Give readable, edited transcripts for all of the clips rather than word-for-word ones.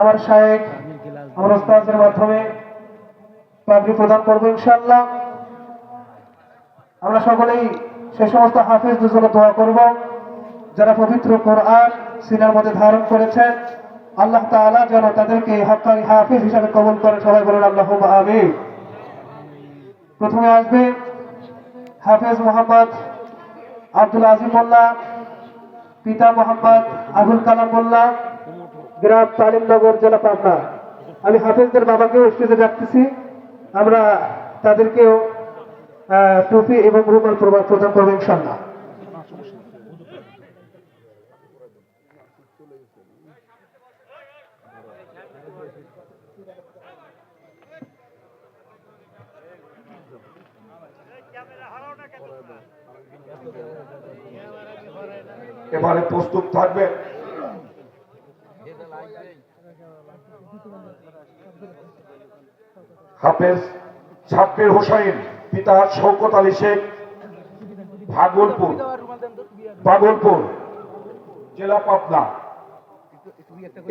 আমার শায়েখ আমার ওস্তাদের মাধ্যমে পাগড়ি প্রদান করবো ইনশাআল্লাহ। আমরা সকলেই সেই সমস্ত হাফেজদের জন্য দোয়া করব যারা পবিত্র কোরআন সিনার মধ্যে ধারণ করেছেন। আল্লাহ তাআলা যেন তাদেরকে হক্কানি হাফেজ হিসাবে কবুল করেন। সবাই বলুন আল্লাহুম্মা আমিন। প্রথমে আসবে হাফেজ মোহাম্মদ আব্দুল আজিম মোল্লা, পিতা মোহাম্মদ আবুল কালাম মোল্লা, গ্রাম তালিমনগর, জেলা পাবনা। আমি হাফেজদের বাবাকেও স্টেজে ডাকতেছি। আমরা তাদেরকেও টুপি এবং রুমাল প্রদান করবো ইনশাআল্লাহ। এবারে প্রস্তুত থাকবে হাফেজ ছাব্বির হোসাইন, পিতা শওকত আলী শেখ, ভাগলপুর জেলা পাবনা।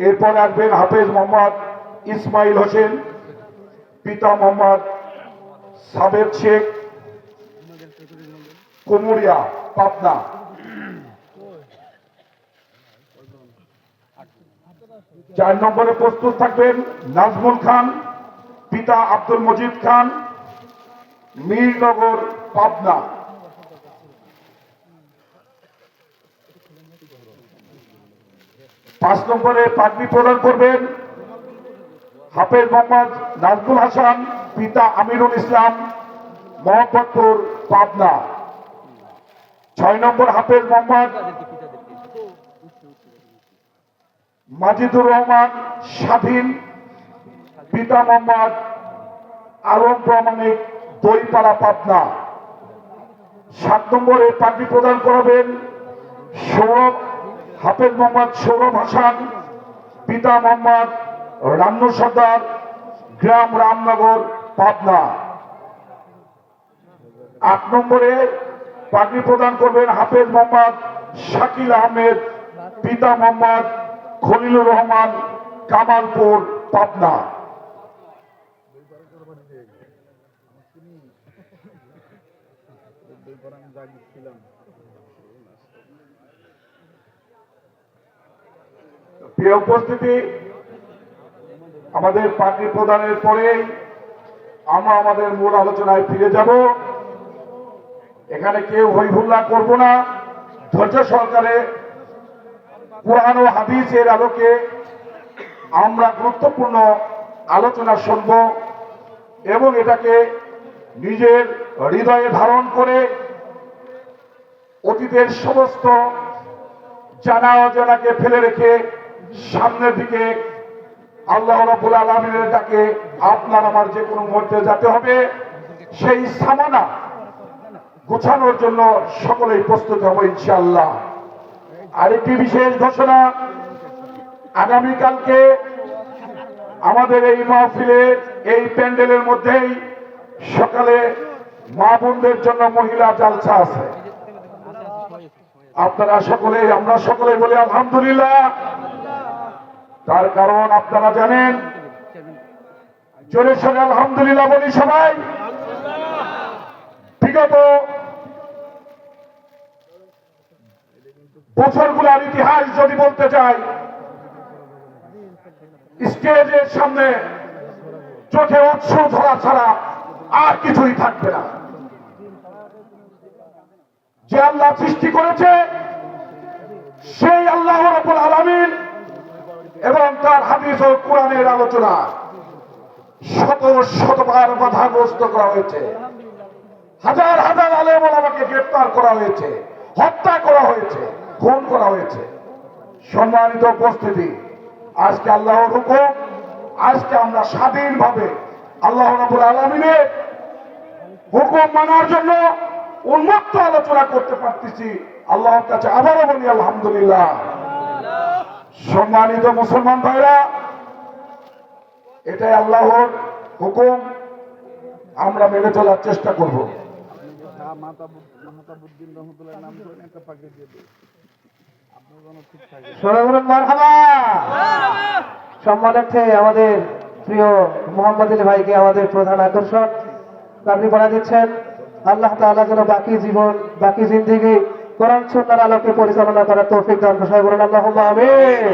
এরপর আসবেন হাফেজ মোহাম্মদ ইসমাইল হোসেন, পিতা মোহাম্মদ সাবের শেখ, কুমুরিয়া পাবনা। 4 নম্বরে প্রস্তুত থাকবেন নাজমুল খান, পিতা আব্দুল মজিদ খান, মিরনগর পাবনা। 5 নম্বরে পাগড়ি প্রদান করবেন হাফেজ মোহাম্মদ নাজমুল হাসান, পিতা আমিরুল ইসলাম, মোহাম্মদপুর পাবনা। 6 নম্বর হাফেজ মোহাম্মদ মাজিদুর রহমান স্বাধীন, পিতা মোহাম্মদ আলম প্রামাণিক, দইপাড়া পাবনা। 7 নম্বরে পাগড়ি প্রদান করাবেন সৌরভ হাফেজ মোহাম্মদ সৌরভ হাসান, পিতা মোহাম্মদ রান্নু সর্দার, গ্রাম রামনগর পাবনা। 8 নম্বরে পাগড়ি প্রদান করবেন হাফেজ মোহাম্মদ শাকিল আহমেদ, পিতা মোহাম্মদ খলিলুর রহমান, কামালপুর পাবনা। প্রিয় উপস্থিতি, আমাদের পাগড়ি প্রদানের পরেই আমরা আমাদের মূল আলোচনায় ফিরে যাব। এখানে কেউ হইহুল্লা করব না, ধৈর্য সহকারে কুরআন ও হাদিসের আলোকে আমরা গুরুত্বপূর্ণ আলোচনা শুনব এবং এটাকে নিজের হৃদয়ে ধারণ করে অতীতের সমস্ত জানা অজানাকে ফেলে রেখে সামনের দিকে আল্লাহ রাব্বুল আলামিনের ডাকে আপনার আমার যে কোনো মুহূর্তে যেতে হবে, সেই সামানা গোছানোর জন্য সকলেই প্রস্তুত হব ইনশাআল্লাহ। আরেকটি বিশেষ ঘোষণা, আগামীকালকে আমাদের এই মাহফিলের এই প্যান্ডেলের মধ্যেই সকালে মা বোনদের জন্য মহিলা জালসা আছে। আপনারা সকলেই, আমরা সকলেই বলি আলহামদুলিল্লাহ। তার কারণ আপনারা জানেন, জোরে সোরে আলহামদুলিল্লাহ বলি সবাই। বিগত বছরগুলোর ইতিহাস যদি বলতে চাই, স্টেজের সামনে চোখে অশ্রু ধরা ছাড়া আর কিছুই থাকবে না। যে আল্লাহ সৃষ্টি করেছে সেই আল্লাহ রাব্বুল আলামিন এবং তার হাদিস ও কোরআনের আলোচনা শত শতবার বাধাগ্রস্ত করা হয়েছে। হাজার হাজার আলেম ওলামাকে গ্রেফতার করা হয়েছে, হত্যা করা হয়েছে, খুন করা হয়েছে। সম্মানিত উপস্থিতি, আজকে আল্লাহর হুকুম, আজকে আমরা স্বাধীনভাবে আল্লাহ রাব্বুল আলামিনের হুকুম মানার জন্য উন্মুক্ত আলোচনা করতে পারতেছি। আল্লাহর কাছে আবারও বলি আলহামদুলিল্লাহ। সম্মানিত মুসলমান ভাইরা, এটাই আল্লাহর হুকুম, আমরা মেনে চলার চেষ্টা করব। মাহতাবুদ্দিন রহমতুল্লাহ নাম ধরে একটা পাগড়ি দিয়ে দিই। সবাই বলুন মারহাবা। সম্মানার্থে আমাদের প্রিয় মোহাম্মদ আলী ভাইকে আমাদের প্রধান আকর্ষণ আপনি বলা দিচ্ছেন। আল্লাহ তাআলা যেন বাকি জীবন বাকি জিন্দেগি কোরআন সুন্নাহর আলোকে পরিচালনা করার তৌফিক দান করেন। সবাই বলুন আল্লাহুম্মা আমিন।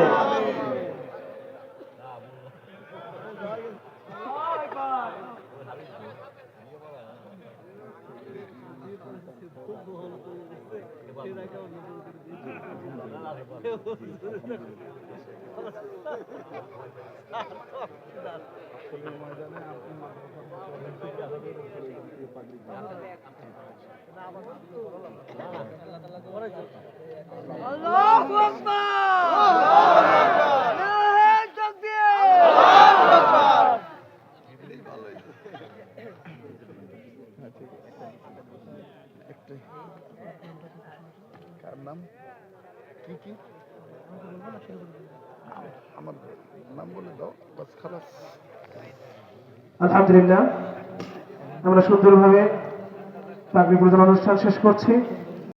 আল্লাহু আকবার। নারে তাকবীর। আল্লাহু আকবার। কার নাম কি কি আমার নাম বলে দাও বাস খালাস। আলহামদুলিল্লাহ আমরা সুন্দরভাবে পাগড়ি প্রদান অনুষ্ঠান শেষ করছি।